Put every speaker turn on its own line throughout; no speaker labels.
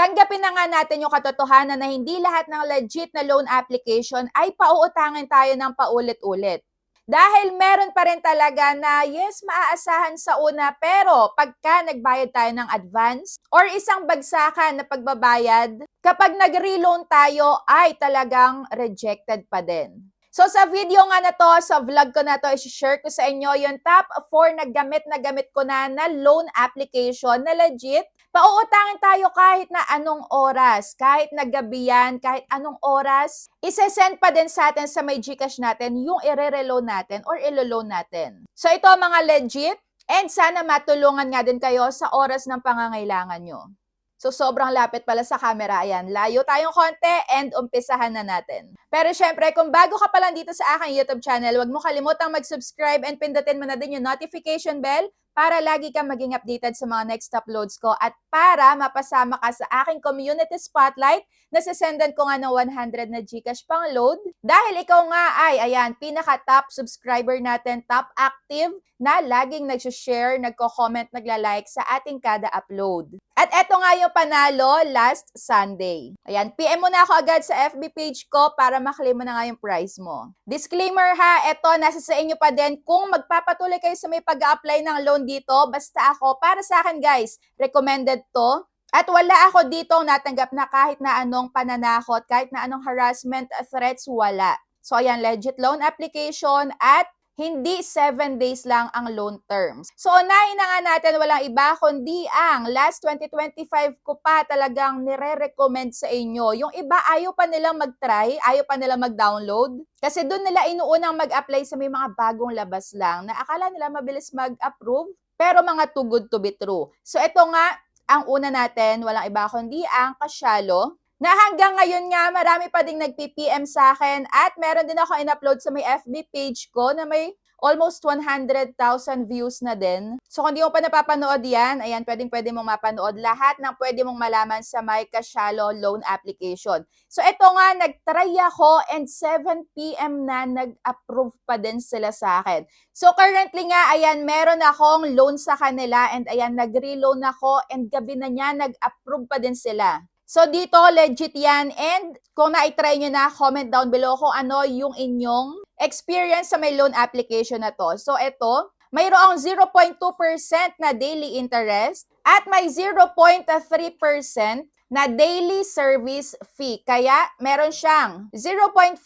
Tanggapin na nga natin yung katotohanan na hindi lahat ng legit na loan application ay pauutangin tayo ng paulit-ulit. Dahil meron pa rin talaga na yes, maaasahan sa una pero pagka nagbayad tayo ng advance or isang bagsakan na pagbabayad, kapag nag-reloan tayo ay talagang rejected pa din. So sa video nga na to, sa vlog ko na to, i-share ko sa inyo yung top 4 na gamit ko na loan application na legit. Pauutangin tayo kahit na anong oras, kahit na gabi yan, kahit anong oras, isesend pa din sa atin sa may GCash natin yung i-reloan natin or ilo-loan natin. So ito mga legit and sana matulungan nga din kayo sa oras ng pangangailangan nyo. So, sobrang lapit pala sa camera. Ayan, layo tayong konti and umpisahan na natin. Pero syempre, kung bago ka pa lang dito sa aking YouTube channel, huwag mo kalimutang mag-subscribe and pindutin mo na din yung notification bell para lagi kang maging updated sa mga next uploads ko at para mapasama ka sa aking community spotlight na sisendan ko nga ng 100 na GCash pang load. Dahil ikaw nga ay, ayan, pinaka-top subscriber natin, top active na laging nag-share, nagko-comment, nagla-like sa ating kada upload. At eto nga yung panalo last Sunday. Ayan, PM mo na ako agad sa FB page ko para maklaim mo na nga yung prize mo. Disclaimer ha, eto nasa sa inyo pa din kung magpapatuloy kayo sa may pag-a-apply ng loan dito, basta ako, para sa akin guys, recommended to. At wala ako dito natanggap na kahit na anong pananakot, kahit na anong harassment threats, wala. So ayan, legit loan application at hindi 7 days lang ang loan terms. So, unahin na nga natin walang iba kundi ang last 2025 ko pa talagang nire-recommend sa inyo. Yung iba ayaw pa nilang mag-try, ayaw pa nilang mag-download. Kasi doon nila inuunang mag-apply sa may mga bagong labas lang na akala nila mabilis mag-approve, pero mga too good to be true. So, ito nga, ang una natin, walang iba kundi ang Casialo, na hanggang ngayon nga marami pa ding nagpi-PM sa akin at meron din ako in-upload sa may FB page ko na may almost 100,000 views na din. So kung di mo pa napapanood yan, ayan, pwede mong mapanood lahat ng pwede mong malaman sa my Casialo loan application. So ito nga, nag-try ako and 7 PM na nag-approve pa din sila sa akin. So currently nga, ayan, meron akong loan sa kanila and ayan, nag-reloan ako and gabi na niya, nag-approve pa din sila. So dito, legit yan. And kung na-try nyo na, comment down below kung ano yung inyong experience sa may loan application na to. So ito, mayroong 0.2% na daily interest at may 0.3% na daily service fee. Kaya meron siyang 0.5%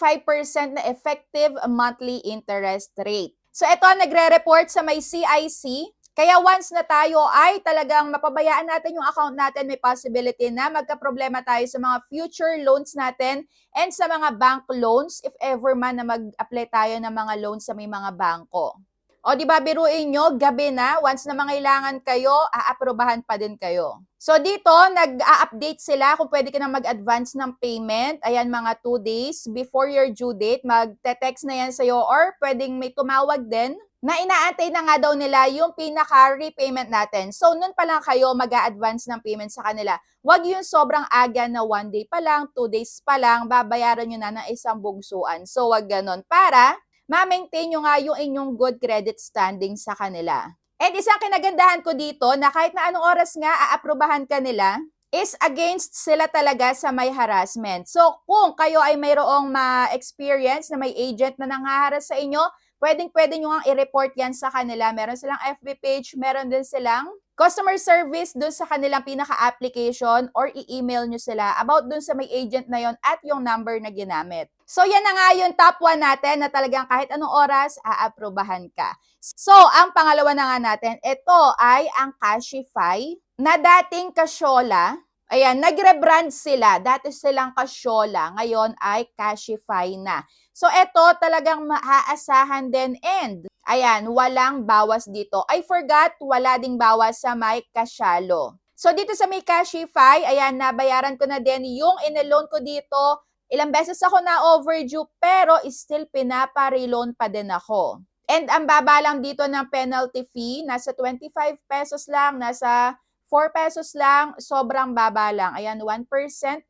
na effective monthly interest rate. So ito, nagre-report sa may CIC. Kaya once na tayo ay talagang mapabayaan natin yung account natin, may possibility na magka-problema tayo sa mga future loans natin and sa mga bank loans if ever man na mag-apply tayo ng mga loans sa may mga bangko. O di ba biruin nyo, gabi na, once na mangailangan kayo, aaprobahan pa din kayo. So dito, nag-a-update sila kung pwede ka na mag-advance ng payment. Ayan, mga 2 days before your due date, mag-text na yan sa'yo or pwedeng may tumawag din na inaantay na nga daw nila yung pinaka-repayment natin. So, nun pa lang kayo mag-a-advance ng payment sa kanila. Huwag yung sobrang aga na 1 day pa lang, 2 days pa lang, babayaran nyo na ng isang bugsuan. So, huwag ganon. Para ma-maintain nyo nga yung inyong good credit standing sa kanila. And isang kinagandahan ko dito na kahit na anong oras nga aaprobahan ka nila, is against sila talaga sa may harassment. So, kung kayo ay mayroong ma-experience na may agent na nanghaharas sa inyo, pwede nyo nga i-report yan sa kanila. Meron silang FB page, meron din silang customer service dun sa kanilang pinaka-application or i-email nyo sila about dun sa may agent na yon at yung number na ginamit. So, yan na nga yung top 1 natin na talagang kahit anong oras, aaprobahan ka. So, ang pangalawa na nga natin, ito ay ang Cashify na dating Casiola. Ayan, nag-rebrand sila. Dati silang Casiola, ngayon ay Cashify na. So, ito talagang maaasahan din and ayan, walang bawas dito. I forgot, wala ding bawas sa may Casialo. So, dito sa may Cashify, ayan, nabayaran ko na din yung in-loan ko dito. Ilang beses ako na overdue pero still pinapa-reloan pa din ako. And ang baba lang dito ng penalty fee, nasa 25 pesos lang, nasa 4 pesos lang, sobrang baba lang. Ayan, 1%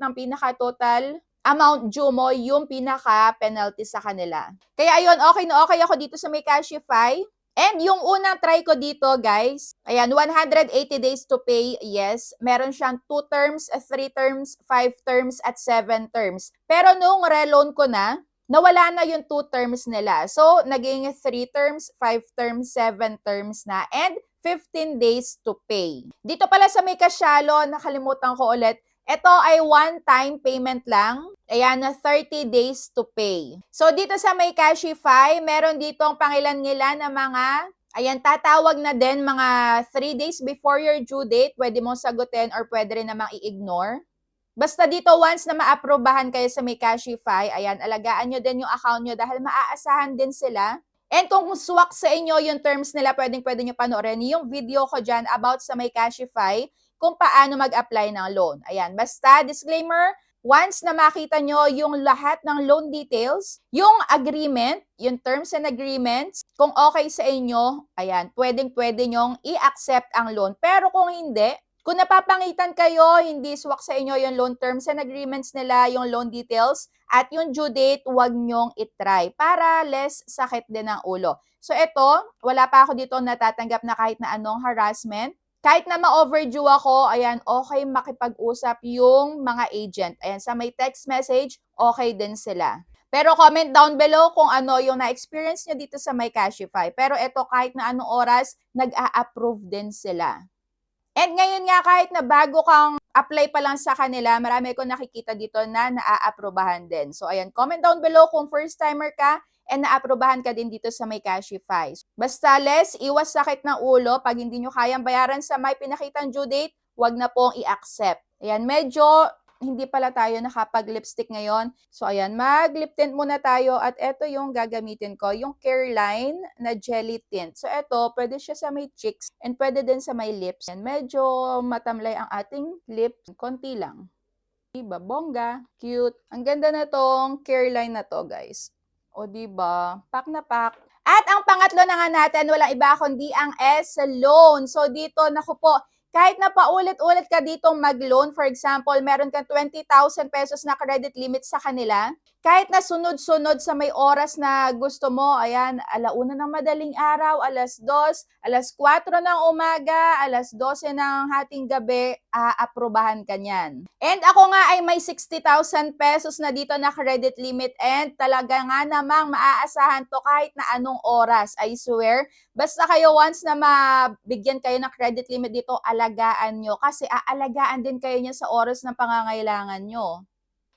ng pinaka-total amount due mo yung pinaka-penalty sa kanila. Kaya ayun, okay na okay ako dito sa may Cashify. And yung unang try ko dito, guys, ayan, 180 days to pay, yes. Meron siyang 2 terms, 3 terms, 5 terms, at 7 terms. Pero nung reloan ko na, nawala na yung 2 terms nila. So, naging 3 terms, 5 terms, 7 terms na, and 15 days to pay. Dito pala sa may kasyalo, nakalimutan ko ulit, ito ay one-time payment lang. Ayan, na 30 days to pay. So, dito sa may Cashify, meron ditong pangilan-ngilan na mga, ayan, tatawag na din mga 3 days before your due date. Pwede mong sagutin or pwede rin namang i-ignore. Basta dito, once na maaprobahan kayo sa may Cashify, ayan, alagaan nyo din yung account nyo dahil maaasahan din sila. And kung swak sa inyo yung terms nila, pwede nyo panoorin yung video ko dyan about sa may Cashify kung paano mag-apply ng loan. Ayan, basta disclaimer, once na makita nyo yung lahat ng loan details, yung agreement, yung terms and agreements, kung okay sa inyo, ayan, pwede nyong i-accept ang loan. Pero kung hindi, kung napapangitan kayo, hindi swak sa inyo yung loan terms and agreements nila, yung loan details, at yung due date, huwag nyong itry para less sakit din ang ulo. So ito, wala pa ako dito natatanggap na kahit na anong harassment. Kahit na ma-overdue ako, ayan, okay makipag-usap yung mga agent. Ayan, sa may text message, okay din sila. Pero comment down below kung ano yung na-experience nyo dito sa my Cashify. Pero ito, kahit na anong oras, nag-a-approve din sila. And ngayon nga, kahit na bago kang apply pa lang sa kanila, marami ko nakikita dito na naa-aprobahan din. So ayan, comment down below kung first timer ka and naaprobahan ka din dito sa may Cashify. Basta less, iwas sakit ng ulo. Pag hindi nyo kayang bayaran sa may pinakitang due date, wag na pong i-accept. Ayan, medyo hindi pala tayo nakapag-lipstick ngayon. So ayan, mag-lip tint muna tayo at ito yung gagamitin ko, yung Careline na jelly tint. So ito, pwede siya sa may cheeks and pwede din sa may lips. And medyo matamlay ang ating lips, konti lang. Diba, bongga, cute. Ang ganda na tong Careline na to, guys. O diba, pak na pak. At ang pangatlo na nga natin, walang iba kundi ang S-Loan. So dito, naku po, kahit na paulit-ulit ka ditong mag-loan, for example, meron kang 20,000 pesos na credit limit sa kanila, kahit na sunod-sunod sa may oras na gusto mo, ayan, 1:00 ng madaling araw, 2:00, 4:00 ng umaga, 12:00 ng hating gabi, aaprubahan ka niyan. And ako nga ay may 60,000 pesos na dito na credit limit and talaga nga namang maaasahan to kahit na anong oras, I swear. Basta kayo once na mabigyan kayo ng credit limit dito, alagaan nyo kasi aalagaan din kayo niya sa oras ng pangangailangan nyo.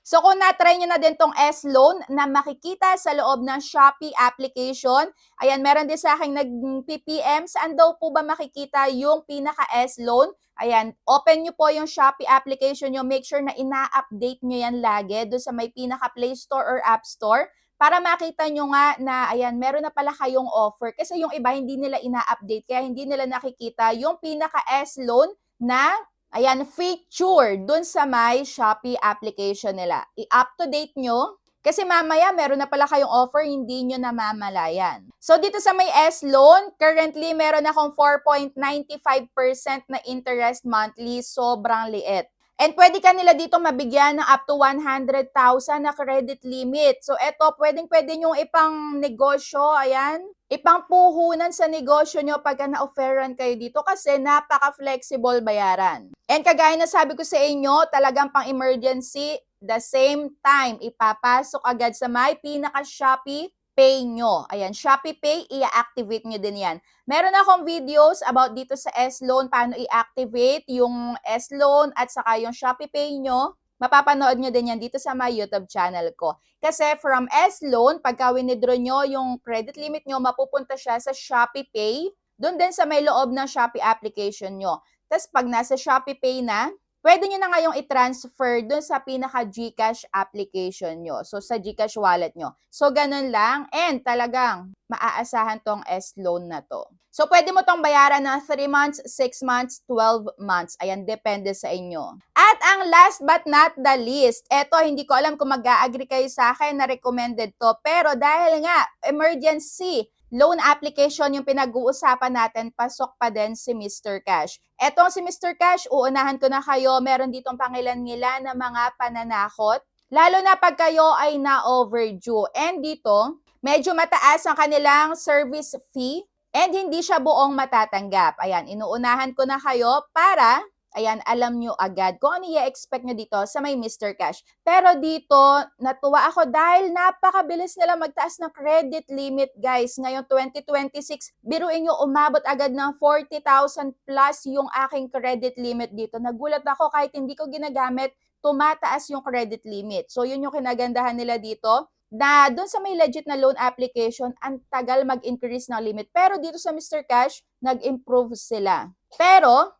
So kung na-try nyo na din tong S-Loan na makikita sa loob ng Shopee application, ayan, meron din sa akin nag-PPM, saan daw po ba makikita yung pinaka-S-Loan? Ayan, open nyo po yung Shopee application nyo, make sure na ina-update nyo yan lagi doon sa may pinaka-Play Store or App Store para makita nyo nga na, ayan, meron na pala kayong offer. Kasi yung iba, hindi nila ina-update, kaya hindi nila nakikita yung pinaka-S-Loan na, ayan, feature dun sa may Shopee application nila. I-up-to-date nyo, kasi mamaya meron na pala kayong offer, hindi nyo namamalayan. So dito sa may S-Loan, currently meron akong 4.95% na interest monthly, sobrang liit. And pwede ka nila dito mabigyan ng up to 100,000 na credit limit. So eto, pwedeng-pwede nyo ipang negosyo, ayan, ipang puhunan sa negosyo nyo pagka na-offeran kayo dito kasi napaka-flexible bayaran. And kagaya na sabi ko sa inyo, talagang pang emergency, the same time, ipapasok agad sa may pinaka-Shopee Pay nyo. Ayan, Shopee Pay, i-activate nyo din yan. Meron akong videos about dito sa S-Loan, paano i-activate yung S-Loan at saka yung Shopee Pay nyo. Mapapanood nyo din yan dito sa my YouTube channel ko. Kasi from S-Loan, pagka winidraw nyo yung credit limit nyo, mapupunta siya sa Shopee Pay. Doon din sa may loob ng Shopee application nyo. Tapos pag nasa Shopee Pay na, pwede nyo na ngayong i-transfer dun sa pinaka-GCash application nyo. So, sa GCash wallet nyo. So, ganun lang. And talagang maaasahan tong S-Loan na to. So, pwede mo tong bayaran ng 3 months, 6 months, 12 months. Ayan, depende sa inyo. At ang last but not the least, eto, hindi ko alam kung mag-a-agree kayo sa akin na recommended to. Pero dahil nga, emergency, loan application yung pinag-uusapan natin, pasok pa din si Mr. Cash. Etong si Mr. Cash, uunahan ko na kayo, meron ditong pangilan-ngilan na mga pananakot, lalo na pag kayo ay na-overdue. And dito, medyo mataas ang kanilang service fee. and hindi siya buong matatanggap. Ayan, inuunahan ko na kayo para ayan, alam nyo agad kung ano i-expect nyo dito sa may Mr. Cash. Pero dito, natuwa ako dahil napakabilis nila magtaas ng credit limit, guys. Ngayon, 2026, biruin nyo, umabot agad ng 40,000 plus yung aking credit limit dito. Nagulat ako kahit hindi ko ginagamit, tumataas yung credit limit. So, yun yung kinagandahan nila dito na doon sa may legit na loan application, ang tagal mag-increase ng limit. Pero dito sa Mr. Cash, nag-improve sila. Pero,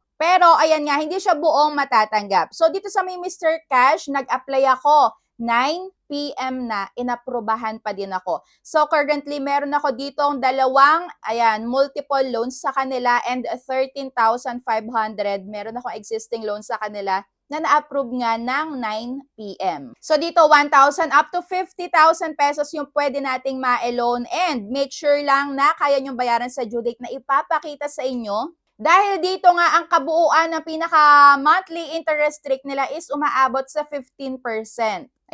ayan nga, hindi siya buong matatanggap. So, dito sa may Mr. Cash, nag-apply ako. 9 p.m. na, inaprubahan pa din ako. So, currently, meron ako ditong dalawang, ayan, multiple loans sa kanila and 13,500. Meron ako existing loans sa kanila na na-approve nga ng 9 p.m. So dito, 1,000 up to 50,000 pesos yung pwede nating ma-loan and make sure lang na kaya nyong bayaran sa due date na ipapakita sa inyo. Dahil dito nga, ang kabuuan ng pinaka-monthly interest rate nila is umaabot sa 15%.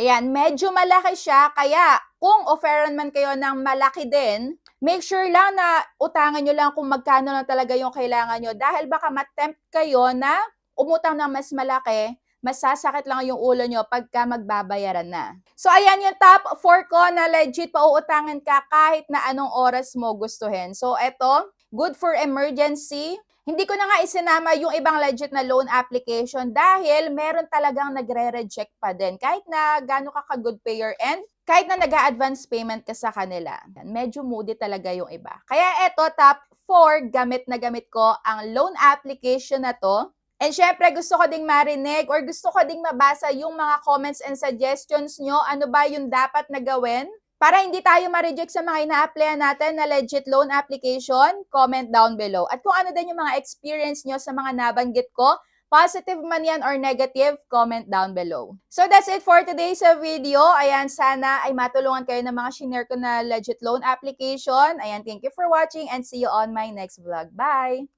Ayan, medyo malaki siya, kaya kung offeran man kayo ng malaki din, make sure lang na utangan nyo lang kung magkano lang talaga yung kailangan nyo dahil baka matempt kayo na umutang ng mas malaki, masasakit lang yung ulo nyo pagka magbabayaran na. So, ayan yung top 4 ko na legit pauutangan ka kahit na anong oras mo gustuhin. So, eto, good for emergency. Hindi ko na nga isinama yung ibang legit na loan application dahil meron talagang nagre-reject pa din kahit na gaano ka ka-good payer and kahit na nag-a-advance payment ka sa kanila. Medyo moody talaga yung iba. Kaya eto, top 4, gamit na gamit ko ang loan application na to. And syempre, gusto ko ding marinig or gusto ko ding mabasa yung mga comments and suggestions nyo. Ano ba yung dapat na gawin? Para hindi tayo ma-reject sa mga ina-applyan natin na legit loan application, comment down below. At kung ano din yung mga experience nyo sa mga nabanggit ko, positive man yan or negative, comment down below. So that's it for today's video. Ayan, sana ay matulungan kayo ng mga shinare ko na legit loan application. Ayan, thank you for watching and see you on my next vlog. Bye!